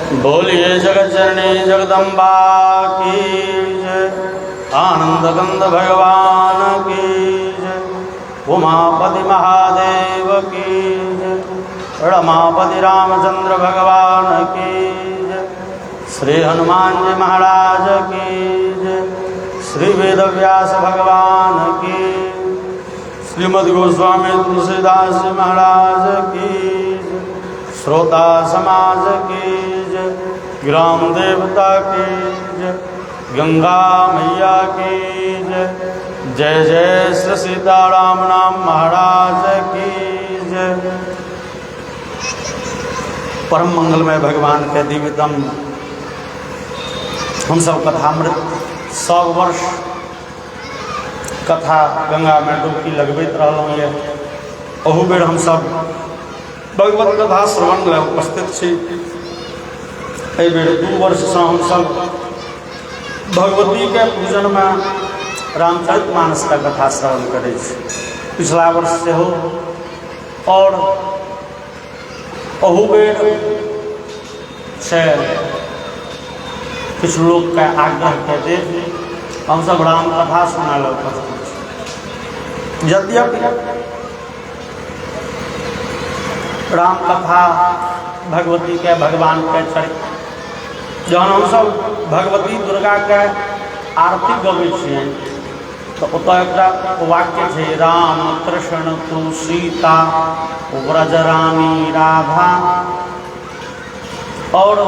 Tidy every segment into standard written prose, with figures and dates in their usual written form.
बोलिए जगत जननी जगदम्बा की जय। आनंद कंद भगवान की जय। उमापति महादेव की जय। रमापति रामचंद्र भगवान की जय। श्री हनुमान जी महाराज की जय। श्री वेद व्यास भगवान की। श्रीमद् गोस्वामी तुलसीदास जी महाराज की जय। श्रोता समाज की जय। ग्राम देवता की जय। गंगा मैया की जय। जय जय श्री सीताराम नाम महाराज की जय। परम मंगलमय भगवान के दिव्यतम हम सब कथामृत 100 वर्ष कथा गंगा में डुबकी लगबैत रहलहुँ ये। अहू बेर हम सब भगवत कथा श्रवण ले उपस्थित छी। एहि बेर 2 वर्ष से हम सब भगवती के पूजन में रामचरितमानस का कथा श्रवण करै छी। पिछला वर्ष से हो और अहू बेर से किछु लोग के आग्रह के देख हम सब राम कथा सुना ले उपस्थित छी। यद्यपि राम कथा भगवती के भगवान के चरित्र जहन हम सब भगवती दुर्गा के आरती गबै छियै तो ओतऽ एकटा वाक्य छै राम कृष्ण तू सीता व्रजरानी राधा। और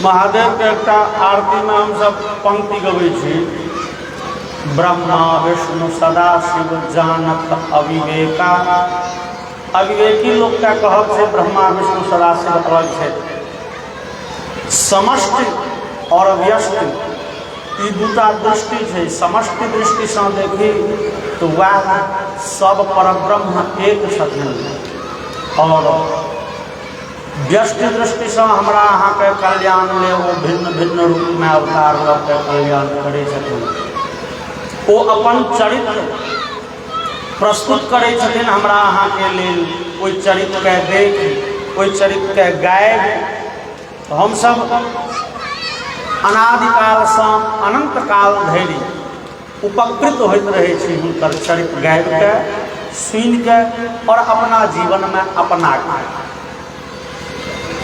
महादेव के एकटा आरती में हम सब पंक्ति गबै छी ब्रह्मा विष्णु सदा शिव जानत अविवेका। अविवेकी लोग का कहब है ब्रह्मा विष्णु सदा शिव अलग है। समष्टि और व्यष्टि ई दूटा दृष्टि है। समष्टि दृष्टि से देखी तो वह सब परब्रह्म एक छथिन और व्यष्टि दृष्टि से हमरा अहाँ के कल्याण ले वो भिन्न भिन्न रूप में अवतार लऽ के कल्याण करे छथिन। वो अपन चरित्र प्रस्तुत करे छथिन हमरा अहाँ के लेल। ओहि चरित्र के देख ओहि चरित्र के गायब हम सब अनादिकाल से अनंत काल धरि उपकृत होइत रहे छी हुनकर चरित्र गायब के सुनि के और अपना जीवन में अपना के।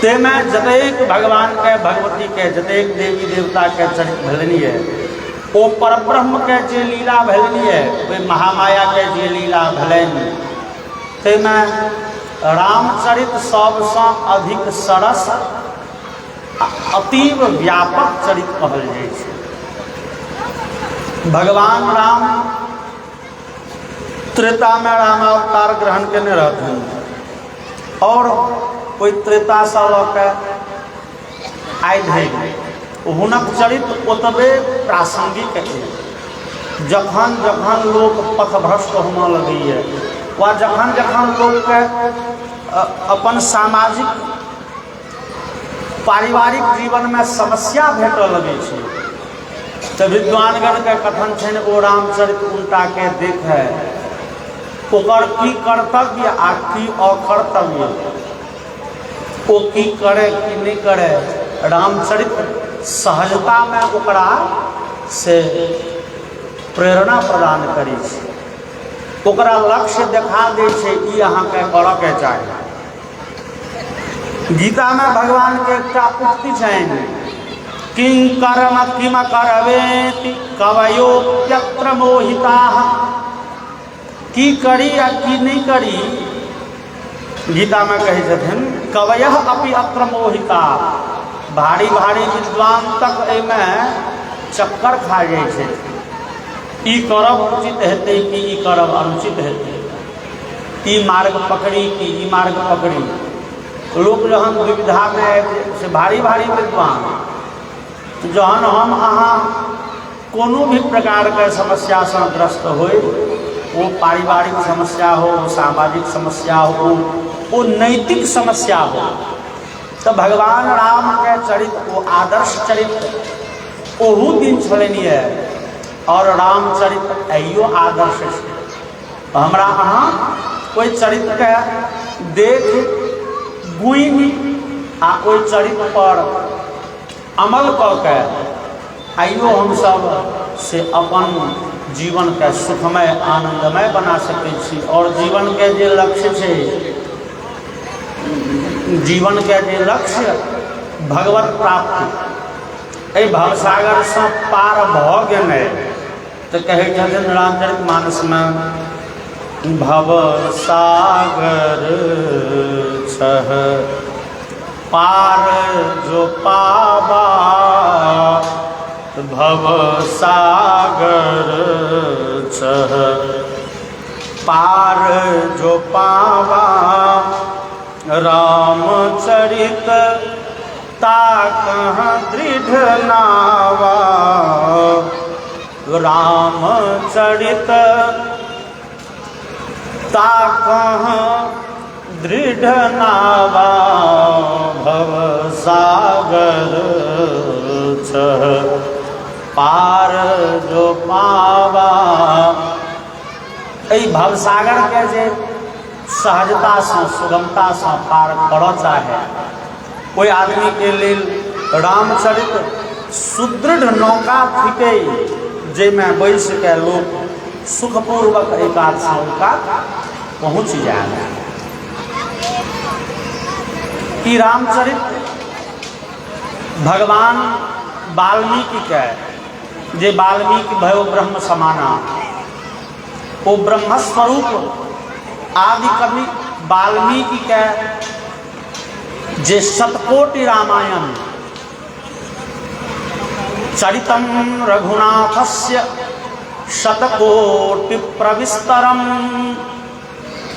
ताहिमे जतेक भगवान के भगवती के जतेक देवी देवता के चरित्र भेलनि है ओ परब्रह्म के जे लीला भेलनि है वे महामाया के जे लीला भेलनि ताहिमे रामचरित सबसँ अधिक सरस अतीव व्यापक चरित्र कहल जाइ छै। भगवान राम त्रेता में रामावतार ग्रहण केने रहथिन और ओहि त्रेता से लऽ के आइ धरि हुनक चरित्र ओतबे प्रासंगिक है। जखन जखन लोग पथभ्रष्ट होने लगैए वा जखन जखन लोग के अपन सामाजिक पारिवारिक जीवन में समस्या भेटऽ लगे छै तो विद्वानगण के कथन छनि ओ रामचरित्र उल्टा के देखे ओकर की कर्तव्य आ की अकर्तव्य ओ की करे की नहीं करे। रामचरित्र सहजता में ओकरा से प्रेरणा प्रदान करै छै। ओकरा लक्ष्य देखा दै छै ई अहाँ के करऽ के चाही। गीता में भगवान के एकटा उक्ति छनि किं कर्म किम करवेति कवयोप्यत्र मोहिताः। की करी या की नहीं करी गीता में कहे छथिन कवयः अपि अत्र मोहिता। भारी भारी विद्वान तक एहिमे चक्कर खा जाइ छै। ई करब उचित हेतै कि ई करब अनुचित हेतै। ई मार्ग पकड़ी कि ई मार्ग पकड़ी। लोग जहन दुविधा में से भारी भारी विद्वान जहन हम अहाँ कोनो भी प्रकार के समस्या से ग्रस्त होए वो पारिवारिक समस्या हो सामाजिक समस्या हो वो नैतिक समस्या हो तो भगवान राम के चरित्र वो आदर्श चरित्र ओहू दिन छलनि है और रामचरित्र अइयो आदर्श छै। हमरा अहाँ कोई चरित्र के देख गुइन आ ओहि चरित्र पर अमल कऽ के आइयो हम सब से अपन जीवन के सुखमय आनंदमय बना सकै छी। और जीवन के जे लक्ष्य छै, जीवन के जे लक्ष्य भगवत प्राप्ति, एहि भवसागर से पार भऽ गेने तऽ कहै छथिन रामचरितमानस में भव सागर छह पार जो पावा, भव सागर छह पार जो पावा, रामचरित ताकह दृढ़ नावा, रामचरित ताकह दृढ़ नावा, भव सागर छह पार जो पावा। एहि भवसागर के जे सहजता से सुगमता से पार करऽ चाहे, कोई आदमी के लेल रामचरित सुदृढ़ नौका थिके जाहिमे बैस के लोग सुखपूर्वक एकाध से एकाध पहुँच जाए। ई रामचरित भगवान वाल्मीकि के, जे वाल्मीकि भयो ब्रह्म समाना, ओ ब्रह्मस्वरूप आदि कवि वाल्मीकि के जे शतकोटि रामायण चरितम रघुनाथस्य शतकोटि प्रविस्तरम,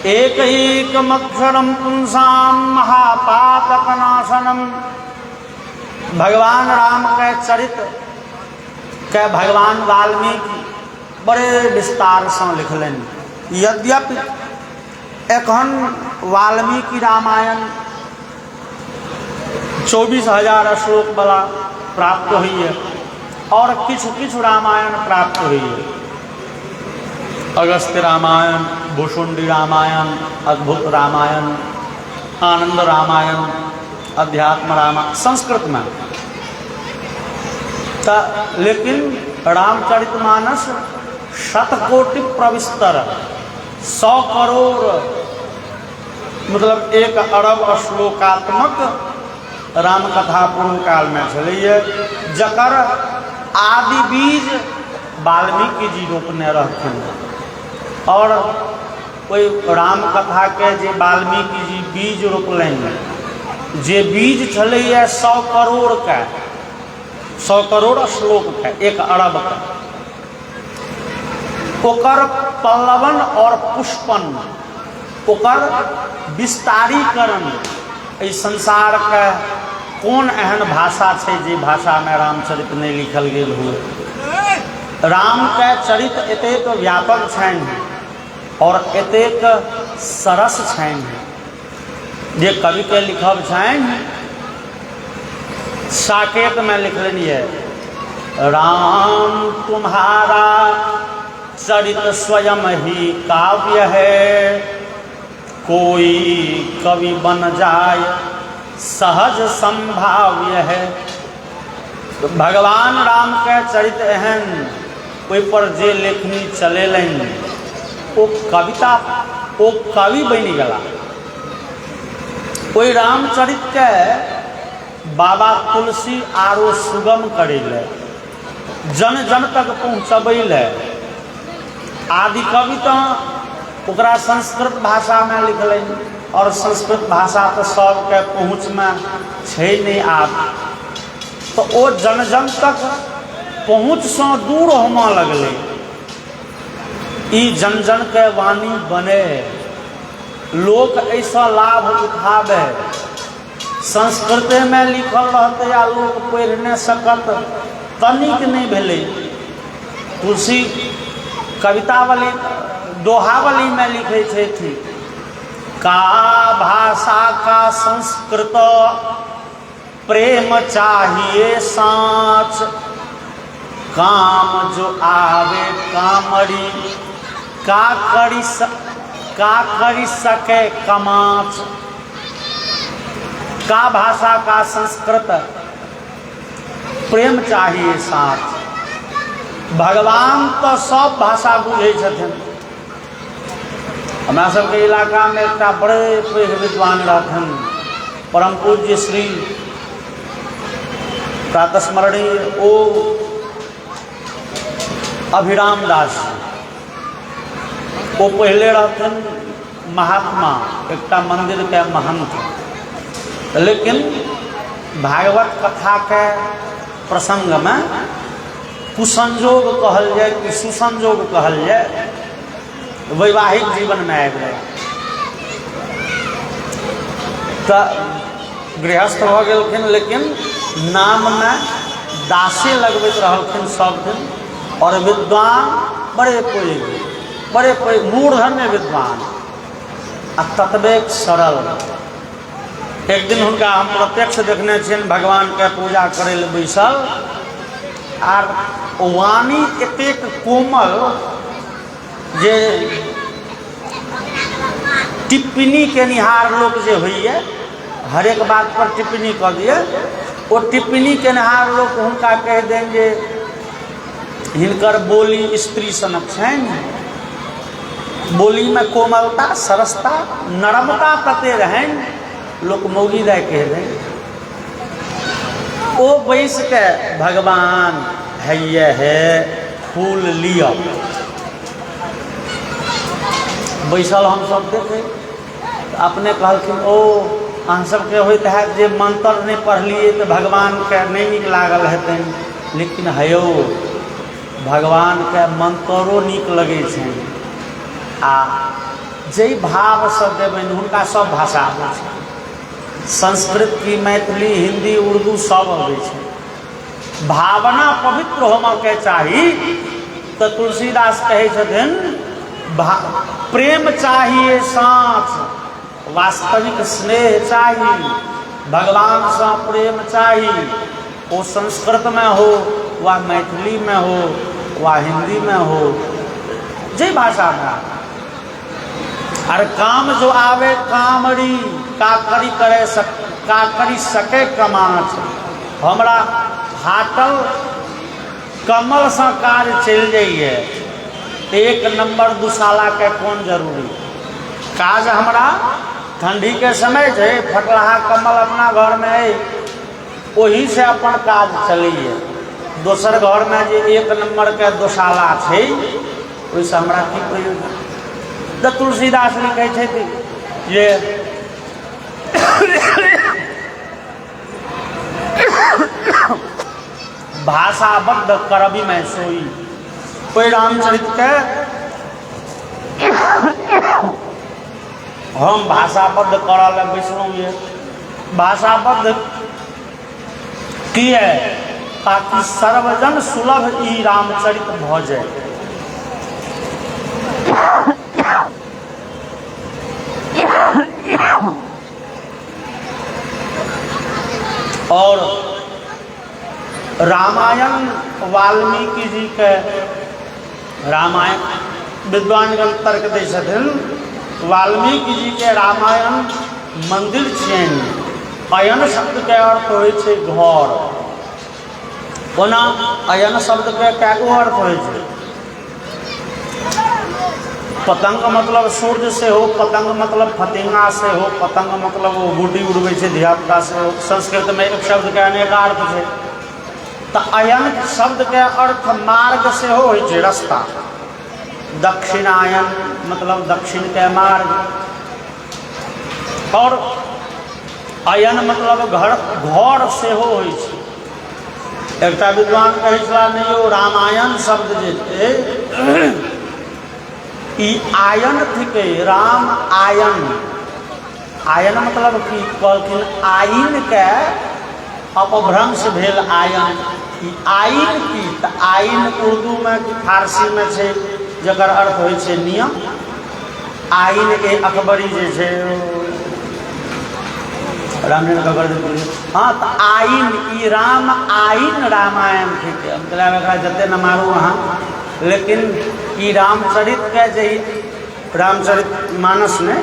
एकैकमक्षरम पुंसां महापातकनाशनम। भगवान राम के चरित्र के भगवान वाल्मीकि बड़े विस्तार से लिखलनि। यद्यपि एखन वाल्मीकि रामायण 24,000 श्लोक वाला प्राप्त हुई है और किछु किछु रामायण प्राप्त हुई है। अगस्त्य रामायण, भुषुंडी रामायण, अद्भुत रामायण, आनंद रामायण, अध्यात्म रामायण संस्कृत में। लेकिन रामचरितमानस शतकोटि प्रविस्तर, 100 करोड़ मतलब 1 अरब श्लोकात्मक रामकथा पूर्व काल में छलैए, जकर आदि बीज वाल्मीकि जी रोपने रहथिन। और ओहि रामकथा के जे वाल्मीकि जी बीज रोपलनि, जे बीज छलैए 100 करोड़ के, 100 करोड़ श्लोक के, 1 अरब के, ओकर पल्लवन और पुष्पन, ओकर विस्तारीकरण, एहि संसार के कोन एहन भाषा छै जे भाषा में रामचरित नहीं लिखल गेल हो। राम के चरित्र एतेक व्यापक छनि और एतेक सरस छनि जे कवि के लिखब छनि। साकेत में लिखलनि है, राम तुम्हारा चरित स्वयं ही काव्य है, कोई कवि बन जाए सहज संभाव्य है। तो भगवान राम के चरित्र एहन ओहि पर जे लेखनी चलेलनि, ओ कविता, ओ कवि बनि गेला। ओहि रामचरित के बाबा तुलसी आरो सुगम करे ले, जन जन तक पहुँचबै ले। आदि कवि तो ओकरा संस्कृत भाषा में लिखलनि और संस्कृत भाषा तो सबके पहुँच में छै नहीं आब, तो ओ जन जन तक पहुँच से दूर होमऽ लगलै। ई जन जन के वाणी बने, लोक ऐसा लाभ उठावे। संस्कृत में लिखल रहते आ लोक पढ़ि नहीं सकत, तनिक नहीं भेलै। तुलसी कवितावली दोहावली में लिखे थे, का भाषा का संस्कृत प्रेम चाहिए साँच, काम जो आवे कामरी, का करी सके कमाच। का भाषा का संस्कृत प्रेम चाहिए साथ। भगवान तो सब भाषा बुझे छथिन। हमरा सबके इलाका में एक बड़े पैघ विद्वान रहथिन, परम पूज्य श्री प्रातस्मरणीय ओ अभिराम दास। वो पहले रहथिन महात्मा, एक मंदिर के महंत, लेकिन भागवत कथा के प्रसंग में कुसंजोग कहल जाए कि सुसंजोग कहल जाए, वैवाहिक जीवन में आबि गए तो गृहस्थ भ गेलखिन, लेकिन नाम में दासे लगबैत रहलखिन सब दिन। और विद्वान बड़े पैघ मूर्धन्य विद्वान आ ततबेक सरल। एक दिन हुनका हम प्रत्यक्ष देखने छियनि भगवान के पूजा करे ले बैसल, आर वाणी एतेक कोमल जे टिप्पणी के निहार लोग जे होइए, हर एक बात पर टिप्पणी कर दिए, वो टिप्पणी के निहार लोग हुनका कह दें जे हिनकर बोली स्त्री सनक छनि। बोली में कोमलता, सरसता, नरमता कते रहन, लोक मौगी दाय कह दें। ओ बैस के भगवान है फूल लिया बैसल हम सब देखे। अपने कहलखिन ओ अहाँ सबके होइत है जे मंत्र नहीं पढ़लिए तो भगवान के नहीं नीक लागल हेतन, लेकिन हेयौ भगवान के मंत्रो नीक लगे छनि। आ जे भाव से देबनि हुनका सब भाषा आबै छै, संस्कृत की मैथिली हिंदी उर्दू सब अबै छै। भावना पवित्र होमय के चाही। तो तुलसीदास कहे छथिन प्रेम चाहिए साथ, वास्तविक स्नेह चाहिए, भगवान से प्रेम चाहिए। वो संस्कृत में हो, वा मैथिली में हो, वा हिंदी में हो, जे भाषा में। और काम जो आवे कामरी का करी सके कमाच। हमरा फाटल कमल से काज चल जाइए, एक नंबर दुशाला के कौन जरूरी। काज हमरा ठंडी के समय है, फटलाहा कमल अपना घर में है, वही से अपन काज चलिए। दोसर घर में जे एक नंबर के दुशाला है, वैसे हमरा की प्रयोजन। तो तुलसीदास लिखे थे ये भाषाबद्ध करबी में सोई। कोई रामचरित के हम भाषाबद्ध करा लग बैसलूँ, ये भाषाबद्ध की है ताकि सर्वजन सुलभ ई रामचरित भ जाए। और रामायण वाल्मीकि जी के रामायण विद्वानगण तर्क दै छथिन, वाल्मीकि जी के रामायण मंदिर छियनि। अयन शब्द के अर्थ होइ छै घर। ओना अयन शब्द के कएगो अर्थ होइ छै। पतंग मतलब सूर्य से हो, पतंग मतलब फतिंगा से हो, पतंग मतलब वो गुड्डी उड़बै छै धियापुता से हो। संस्कृत में एक शब्द के अनेक अर्थ छै। तो अयन शब्द के अर्थ मार्ग से हो छै, रास्ता। दक्षिणायन मतलब दक्षिण के मार्ग। और अयन मतलब घर से हो छै। एक विद्वान कहै छला नहीं ओ रामायण शब्द जे छै ई आयन थिके, राम आयन। आयन मतलब की कहलखिन आइन के अपभ्रंश भेल आयन। ई आइन की तो आइन उर्दू में फारसी में छै, जकर अर्थ होइ छै नियम। आइन ए अकबरी जे छै रामायण का कर। हाँ तो आइन ई राम आइन रामायण थिके। मतलब एकरा जते न मारू अहाँ, लेकिन ई रामचरित के जे रामचरित मानस में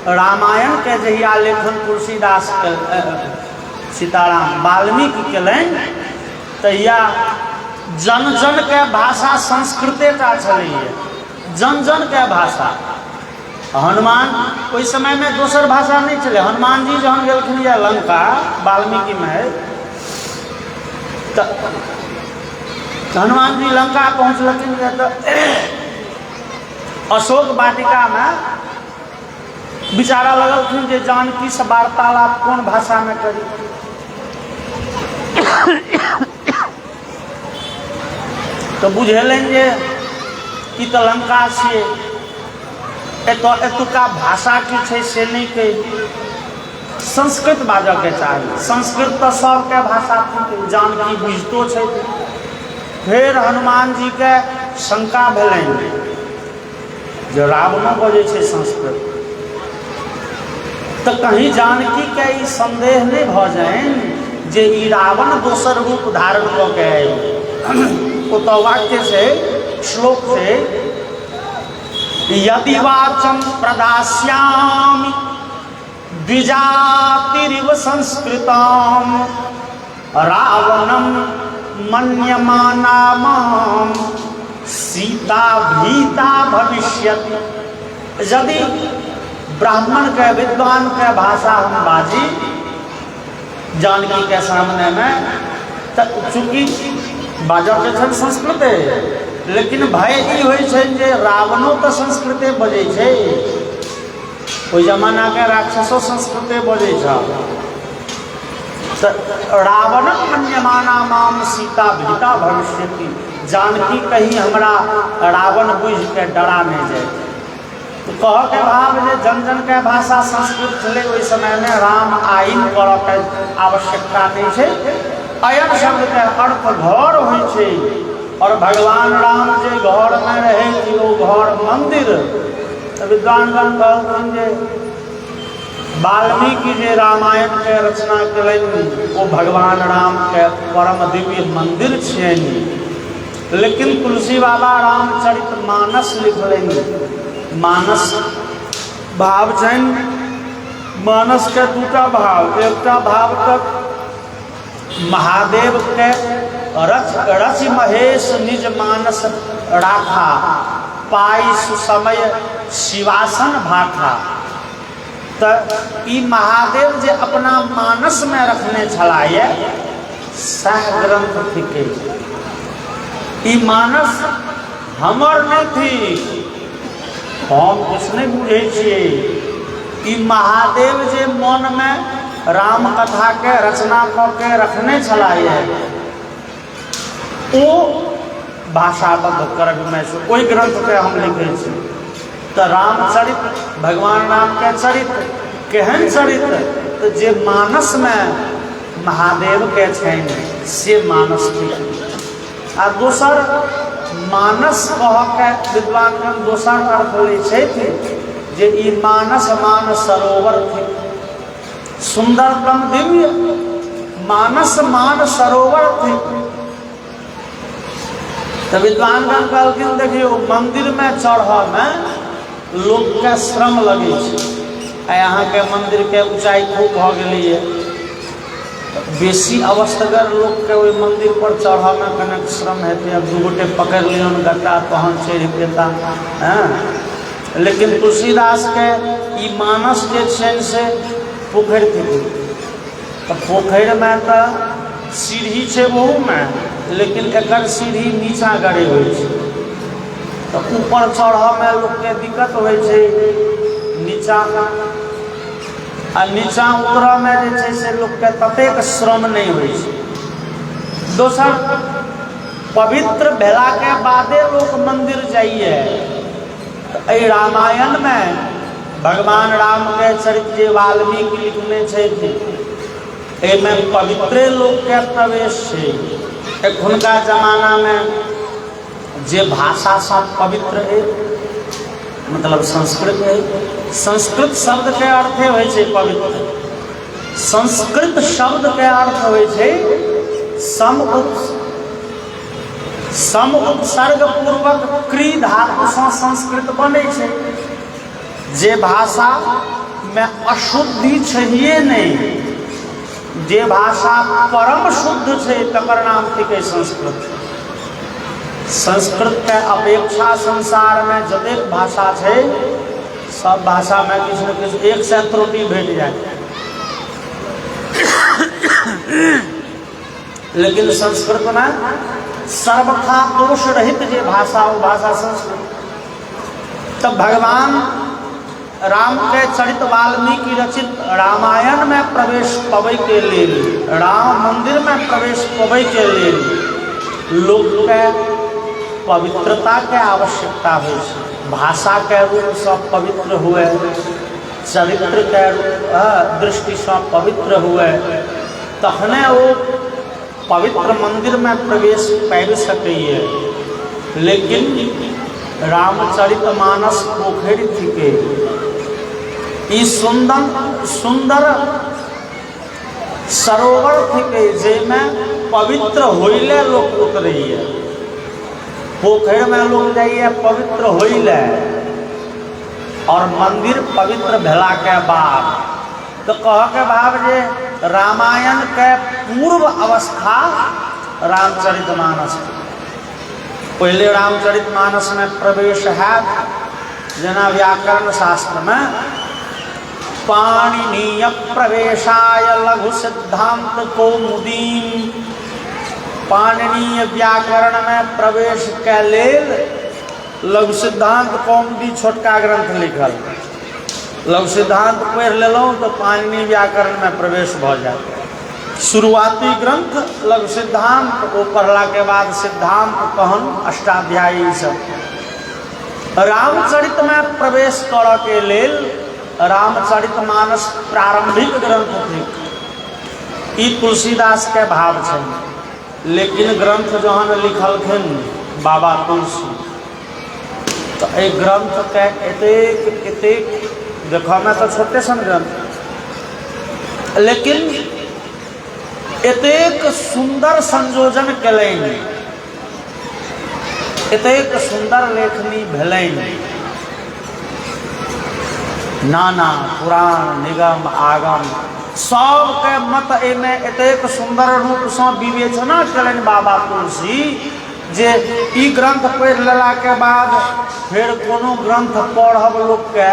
रामायण के जहिया लेखन तुलसीदास सीताराम वाल्मीकि केलनि तहिया जन जन के भाषा संस्कृते टा छलैए, जन जन के भाषा। हनुमान ओहि समय में दोसर भाषा नहीं चले। हनुमान जी जहन गेलखिन या लंका वाल्मीकि में, तो हनुमान जी लंका पहुँचलखिन तो अशोक वाटिका में विचारा लगलखिन जे जानकी से वार्तालाप कौन भाषा में करी। तो बुझेलनि जे ई तो लंका छियै, एतुका भाषा की छै से नहीं कही, संस्कृत बाजऽ के चाही। संस्कृत तो सबके भाषा थी, जानकी बुझितो छै। फिर हनुमान जी के शंका भेलनि जे रावणो बजै छै संस्कृत, तो कहीं जानकी के ई संदेह नहीं भ जाए जे ई रावण दोसर रूप धारण कऽ के आयल। तो वाक्य से श्लोक से यदि वाचम प्रदास्यामि द्विजातिरिव संस्कृतम रावणम मन्यमाना माम सीता भीता भविष्यति। यदि ब्राह्मण के विद्वान के भाषा हम बाजी जानकी के सामने में, तो चूँकि बाजऽ के छनि संस्कृते, लेकिन भय ई होइ छै जे रावणो तो संस्कृते बजै छै, ओहि जमाना के राक्षसो संस्कृते बजै छ। तो रावण मन्यमाना माम सीता भीता भविष्यति। जानकी कहीं हमरा रावण बुझ के डरा नहीं जाए। तो कह के भाव जे जन जन के भाषा संस्कृत चले, ओहि समय में राम आइन करऽ के आवश्यकता नहीं छै। अयन शब्द के अर्थ घर होइ छै, और भगवान राम जे घर में रहे कि वो घर मंदिर। तो विद्वानगण कहलखिन जे वाल्मीकि जे रामायण के रचना कयलनि वो भगवान राम के परम दिव्य मंदिर छियनि, लेकिन तुलसी बाबा रामचरित मानस लिखलनि। मानस भाव छनि, मानस के दूटा भाव। एकटा भाव तक महादेव के रच महेश निज मानस राखा, पाई सुसमय शिवासन भाखा। तो ई महादेव जे अपना मानस में रखने छलाए सह ग्रंथ थिके। ई मानस हमर नहीं थी, हम कुछ नहीं बुझे छिए। ई महादेव जे मन में राम कथा के रचना कऽ के रखने छलाए, ओ भाषाबद्ध करब में से ओहि ग्रंथ के हम लिखे छी। तो रामचरित भगवान राम के चरित्र केहन चरित्र, तो जे मानस में महादेव के छनि से मानस थी। आ दोसर मानस कह के विद्वानगण दोसर अर्थ लै छथि जे ई मानस मान सरोवर थी। सुंदरतम दिव्य मानस मान सरोवर थी। तो विद्वानगण कहलखिन देखियो मंदिर में चढ़ऽ में लोग के श्रम लगे छै। यहाँ के मंदिर के ऊंचाई खूब भ गेलिए, बेसी अवस्थगर लोग के ओहि मंदिर पर चढ़ऽ में कनेक श्रम हेतै। अब दू गोटे पकड़ लियन गड्ढा तहन चढ़ि पेता। लेकिन तुलसीदास के ई मानस जे छनि से पोखरि थी। तो पोखरि में तो सीढ़ी छै ओहू में, लेकिन एकर सीढ़ी नीचा गड़े होइ छै। तो ऊपर चढ़ऽ में लोग के दिक्कत होइ छै, नीचा आ नीचा उतरऽ में जे छै से लोग के ततेक श्रम नहीं होइ छै। दोसर पवित्र भेला के बादे लोग मंदिर जाइए। तो एहि रामायण में भगवान राम के चरित्र जे वाल्मीकि लिखने छथि, एहिमे पवित्रे लोक के प्रवेश छै। एखुनका जमाना में जे भाषा सब पवित्र है, मतलब संस्कृत है। संस्कृत शब्द के अर्थ होइ छै पवित्र। संस्कृत शब्द के अर्थ होइ छै सम उपसर्ग पूर्वक क्री धातु से संस्कृत बने छै। जे भाषा में अशुद्धि चाहिए नहीं। जे भाषा परम शुद्ध है तकर नाम थिके संस्कृत। संस्कृत के अपेक्षा संसार में जतेक भाषा है सब भाषा में किछु न किछु एक से त्रुटि भेट जाए, लेकिन संस्कृत में सर्वथा दोष रहित जे भाषा वो भाषा संस्कृत। तब भगवान राम के चरित वाल्मीकि रचित रामायण में प्रवेश पबै के लेल, राम मंदिर में प्रवेश पबै के लेल लोक के पवित्रता के आवश्यकता हो। भाषा के रूप से पवित्र हुए, चरित्र के दृष्टि से पवित्र हुए, तखने वो पवित्र मंदिर में प्रवेश पाबि सकैए। लेकिन रामचरितमानस पोखरि थिके, ई सुंदर सुंदर सरोवर थिके जेमे पवित्र होइले लोग उतरैए। पोखर में लोग जाइए पवित्र होइले, और मंदिर पवित्र भेला के बाद तो कह के भाव जे रामायण के पूर्व अवस्था रामचरितमानस। पहले रामचरितमानस में प्रवेश है जना व्याकरण शास्त्र में पाणिनीय प्रवेशाय लघु सिद्धांत कौमुदी। पाणिनीय व्याकरण में प्रवेश के लेल लघु सिद्धांत कौमुदी छोटका ग्रंथ लिखल। लघु सिद्धांत पढ़ लेलहुँ तो पाणिनीय व्याकरण में प्रवेश भ जाए। शुरुआती ग्रंथ लघु सिद्धांत को पढ़ला के बाद सिद्धांत कहन अष्टाध्यायी सब। रामचरित में प्रवेश कर के लेल रामचरितमानस प्रारंभिक ग्रंथ थे। ई तुलसीदास के भाव है, लेकिन ग्रंथ जहन लिखलखिन बाबा तुलसी तो एक ग्रंथ के एतेक एतेक देखो में तो छोटे सन ग्रंथ, लेकिन एतेक सुंदर संयोजन कलनि, एतेक सुंदर लेखनी भेलनि। नाना पुराण निगम आगम सबके मत एमे एतेक सुंदर रूप से विवेचना कलनि बाबा तुलसी जे ई ग्रंथ पढ़ लेला के बाद फिर कोनो ग्रंथ पढ़ब लोग के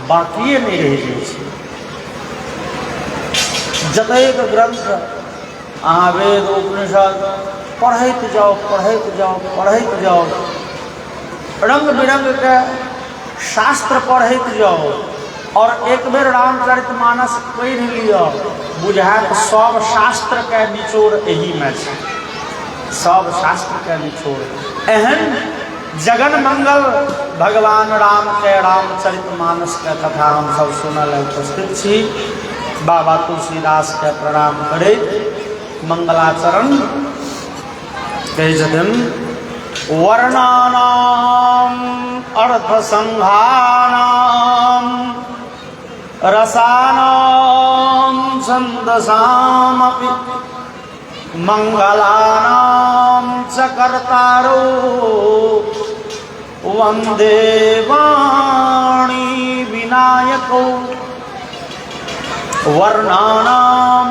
बाकी नहीं रह जाए। जतेक ग्रंथ अहाँ वेद उपनिषद पढ़ैत जाओ पढ़ैत जाओ पढ़ैत जाओ, रंग बिरंग के शास्त्र पढ़ैत जाओ, और एक बेर रामचरितमानस पढ़ि लियो बुझात सब शास्त्र के निचोड़ एही में छै। सब शास्त्र के निचोड़ एहन जगन मंगल भगवान राम के रामचरितमानस के कथा हम सब सुनल उपस्थित छी। बाबा तुलसीदास के प्रणाम करैत मंगलाचरण कहि छथिन। वर्णानाम अर्थ संघानाम रसानाम छंदसामपि मंगलानाम च कर्तारो वंदे वाणी विनायको। वर्णानाम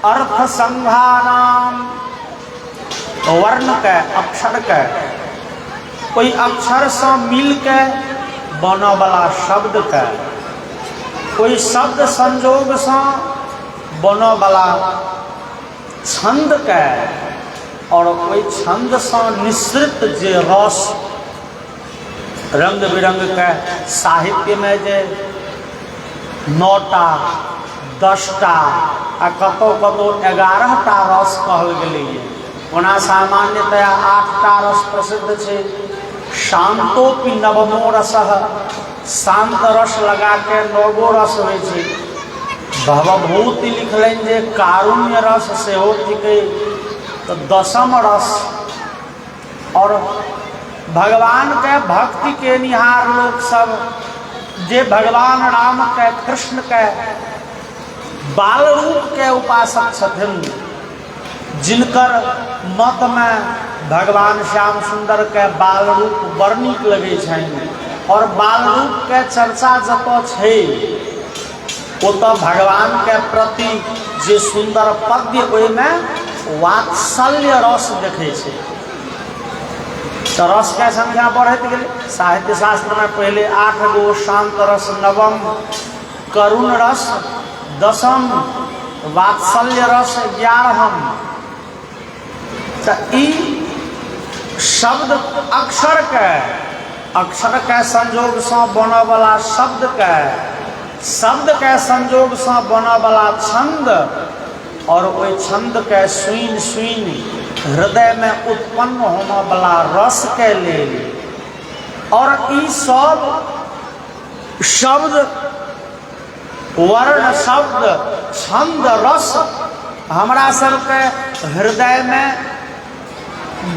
अर्थ संघानाम, वर्ण के अक्षर के कोई अक्षर से मिल के बना वाला शब्द के, कोई शब्द संजोग से बना वाला छंद के, और कोई छंद से निश्रित जे रस रंग बिरंग के साहित्य में जे 9टा 10टा आ कतो कतो 11टा रस कहल गेलै। ओना सामान्यतया 8टा रस प्रसिद्ध है। शांतोपि नवमो रस, शांत रस लगा के 9गो रस होइ छै। भवभूति लिखलनि जे कारुण्य रस सेहो थिकै तो 10म रस। और भगवान के भक्ति के निहार लोग सब जे भगवान राम के कृष्ण के बाल रूप के उपासक छथिन, जिनकर मत में भगवान श्याम सुंदर के बाल रूप बड़ नीक लगे छनि, और बाल रूप के चर्चा जतऽ छै वो तो भगवान के प्रति जे सुंदर पद्य ओहिमे वात्सल्य रस देखे छे। तो रस के संख्या बढ़त गए। साहित्य शास्त्र में पहले 8 गो, शांत रस 9, करुण रस 10, वात्सल्य रस 11। तो ई शब्द अक्षर के संयोग से बने वाला शब्द के संयोग से बने वाला छंद और वही छंद के सुइन सुइन हृदय में उत्पन्न होने वाला रस के लेल और ई सब शब्द वर्ण शब्द छंद रस हमरा सबके हृदय में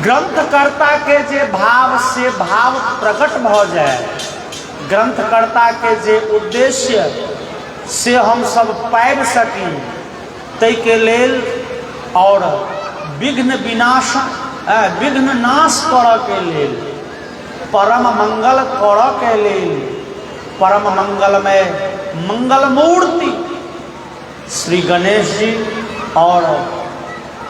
ग्रंथकर्ता के जे भाव से भाव प्रकट भ जाए, ग्रंथकर्ता के जे उद्देश्य से हम सब पाबि सकी तै के लेल और विघ्न विनाश विघ्न नाश करऽ के लेल, परम मंगल करऽ के लेल, परम मंगलमय मंगल मूर्ति श्री गणेश जी और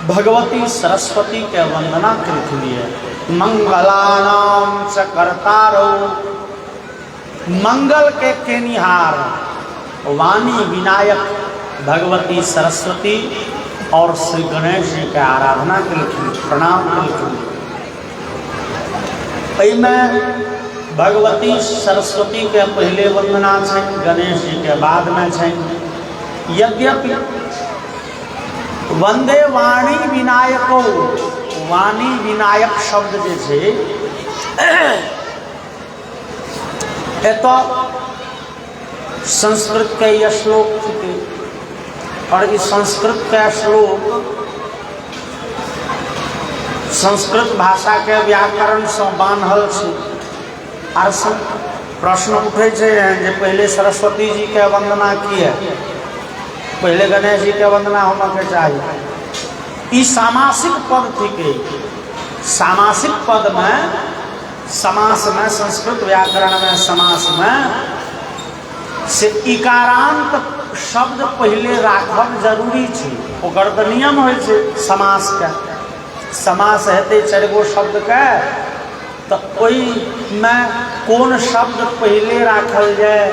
भगवती सरस्वती के वंदना करती है। मंगलानाम च कर्तारो, मंगल के केनिहार वाणी विनायक भगवती सरस्वती और श्री गणेश जी के आराधना करती, प्रणाम करती। भगवती सरस्वती के पहले वंदना है, गणेश जी के बाद में है। यद्यपि वंदे वाणी विनायको, वाणी विनायक शब्द जे छे एतो संस्कृत के यह श्लोक थे और इस संस्कृत के श्लोक संस्कृत भाषा के व्याकरण से बांधल छे। आर प्रश्न उठे छे जे पहले सरस्वती जी के वंदना किए, पहले गणेश जी के वंदना होना के चाहिए। ई सामासिक पद थी, सामासिक पद में समास में संस्कृत व्याकरण में समास में से इकारांत शब्द पहले राखब जरूरी छे। ओकर तो नियम होय छे समास के। समास हेते 4 गो शब्द के, तो ओई में कौन शब्द पहले राखल जाए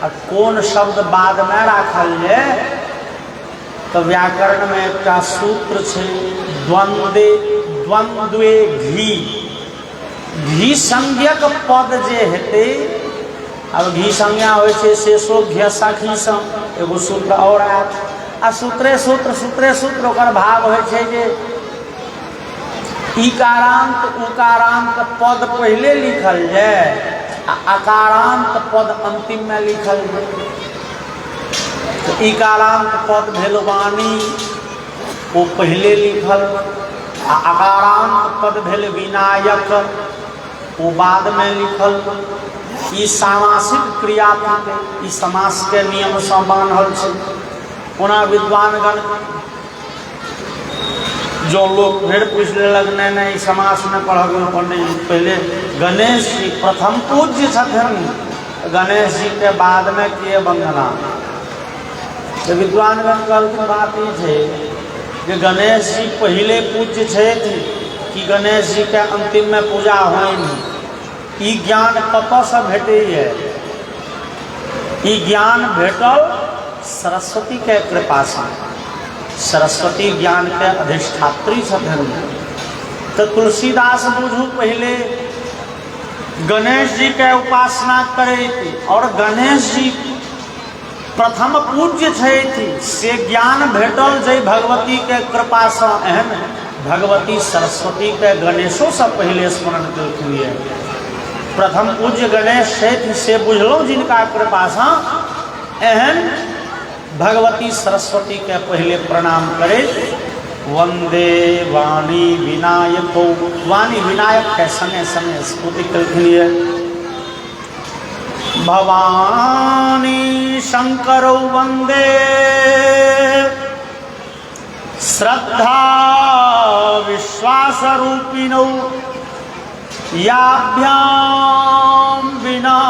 और कौन शब्द बाद में राखल जाए। तो व्याकरण में एक सूत्र छे द्वंद्वे घी, घी संज्ञक पद जे हेते, अब घी संज्ञा होय छे शेषो घ्यसा घीसा, एगो सूत्र और आयत आ सूत्रे सूत्र ओकर भाव होय छे जे इकारांत उकारांत पद पहले लिखल जाए आ अकारांत पद अंतिम में लिखल जाए। तो इकारांत पद भेल वाणी, वो पहले लिखल, आ अकारांत पद भेल विनायक, वो बाद में लिखल। ई सामासिक क्रिया थे, ई समास के नियम से बांधल छे। ओना विद्वानगण जो लोग फिर पूछ लेलक नहीं समास में पढ़ गए पंडित, पहले गणेश जी प्रथम पूज्य छथिन, गणेश जी के बाद में किए वंदना। तो विद्वानगण कहलखिन बात ई छे कि गणेश जी पहले पूज्य छथि कि गणेश जी के अंतिम में पूजा होइनी। ई ज्ञान कतऽ से भेटैए? ई ज्ञान भेटल सरस्वती के कृपा से। सरस्वती ज्ञान के अधिष्ठात्री छथिन। तो तुलसीदास बुझू पहले गणेश जी के उपासना करैत और गणेश जी प्रथम पूज्य छथि, से ज्ञान भेटल जे भगवती के कृपा से। एहन भगवती सरस्वती के गणेशों से पहले स्मरण केलखिन। प्रथम पूज्य गणेश छथि से बुझलहुँ जिनका कृपा से। एहन भगवती सरस्वती के पहले प्रणाम करे। वंदे वाणी विनायको, वाणी विनायक के संगे संगे स्तुति कलखिन। भवानी शंकरो वंदे श्रद्धा विश्वास रूपिणौ, याभ्याम विना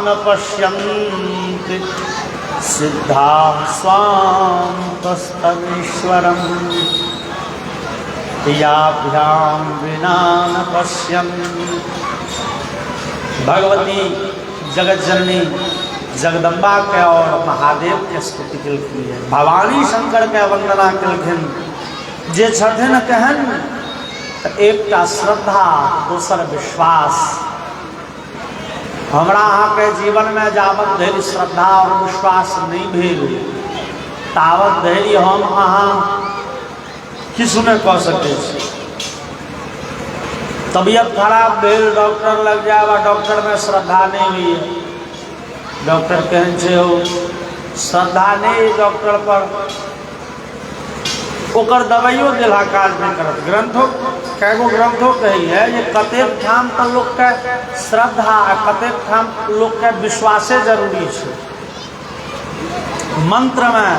न पश्यन्ति सिद्धा स्वाम तस्तमीश्वरम याभ्याम विना न पश्यन्। भगवती जगत जननी जगदम्बा के और महादेव के स्तुति कलखिन, भवानी शंकर के वंदना कलखिन। जे छथिन कहन तो एकटा श्रद्धा, दोसर विश्वास। हमरा अहाँ के जीवन में जावत धरि श्रद्धा और विश्वास नहीं भेल, तावत धरि हम अहाँ किछु नहीं कह सकै छी। तबियत खराब भेल, डॉक्टर लग जाए, डॉक्टर में श्रद्धा नहीं हुई है, डॉक्टर कहन छे हो श्रद्धा नहीं डॉक्टर पर, ओकर दवाइयों देला काज नहीं करत। ग्रंथों कैगो ग्रंथों कही है ये कतेक ठाम तक लोग के श्रद्धा कतेक ठाम लोग के विश्वासे जरूरी है। मंत्र में